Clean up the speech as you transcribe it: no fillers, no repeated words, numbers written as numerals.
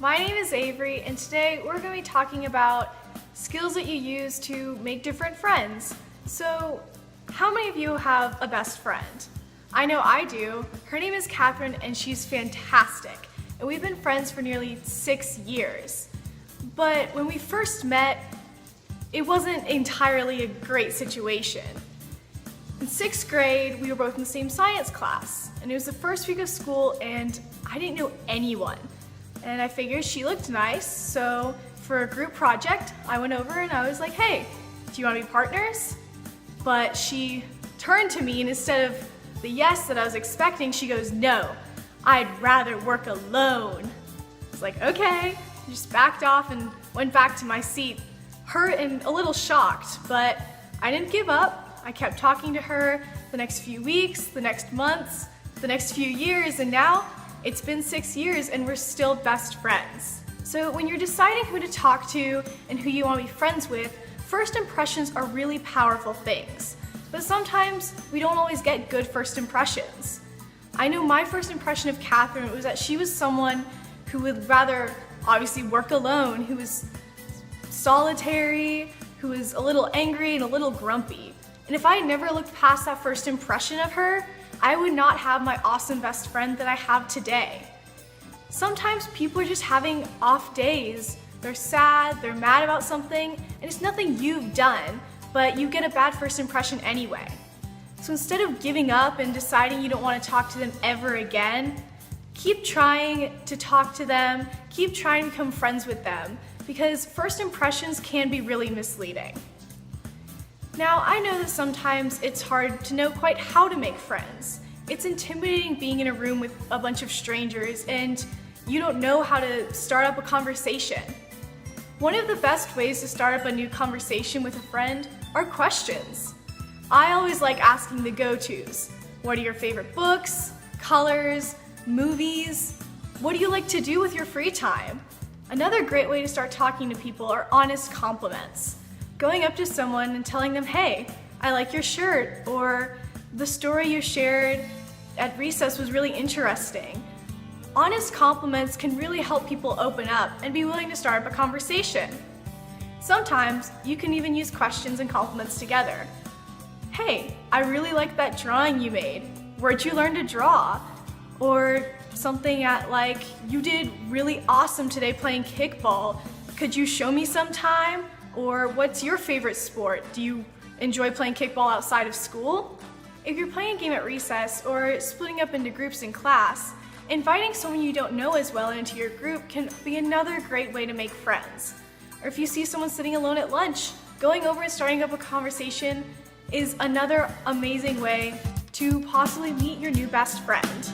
My name is Avery, and today we're going to be talking about skills that you use to make different friends. So, how many of you have a best friend? I know I do. Her name is Catherine, and she's fantastic. And we've been friends for nearly 6 years. But when we first met, it wasn't entirely a great situation. In 6th grade, we were both in the same science class, and it was the first week of school, and I didn't know anyone. And I figured she looked nice, so for a group project, I went over and I was like, hey, do you want to be partners? But she turned to me, and instead of the yes that I was expecting, she goes, no, I'd rather work alone. I was like, okay. I just backed off and went back to my seat, hurt and a little shocked, but I didn't give up. I kept talking to her the next few weeks, the next months, the next few years, and now it's been 6 years and we're still best friends. So when you're deciding who to talk to and who you want to be friends with, first impressions are really powerful things. But sometimes we don't always get good first impressions. I know my first impression of Catherine was that she was someone who would rather obviously work alone, who was solitary, who was a little angry and a little grumpy. And if I had never looked past that first impression of her, I would not have my awesome best friend that I have today. Sometimes people are just having off days. They're sad, they're mad about something, and it's nothing you've done, but you get a bad first impression anyway. So instead of giving up and deciding you don't want to talk to them ever again, keep trying to talk to them, keep trying to become friends with them, because first impressions can be really misleading. Now, I know that sometimes it's hard to know quite how to make friends. It's intimidating being in a room with a bunch of strangers and you don't know how to start up a conversation. One of the best ways to start up a new conversation with a friend are questions. I always like asking the go-tos. What are your favorite books, colors, movies? What do you like to do with your free time? Another great way to start talking to people are honest compliments. Going up to someone and telling them, hey, I like your shirt, or the story you shared at recess was really interesting. Honest compliments can really help people open up and be willing to start up a conversation. Sometimes you can even use questions and compliments together. Hey, I really like that drawing you made. Where'd you learn to draw? Or something like, you did really awesome today playing kickball. Could you show me sometime? Or what's your favorite sport? Do you enjoy playing kickball outside of school? If you're playing a game at recess or splitting up into groups in class, inviting someone you don't know as well into your group can be another great way to make friends. Or if you see someone sitting alone at lunch, going over and starting up a conversation is another amazing way to possibly meet your new best friend.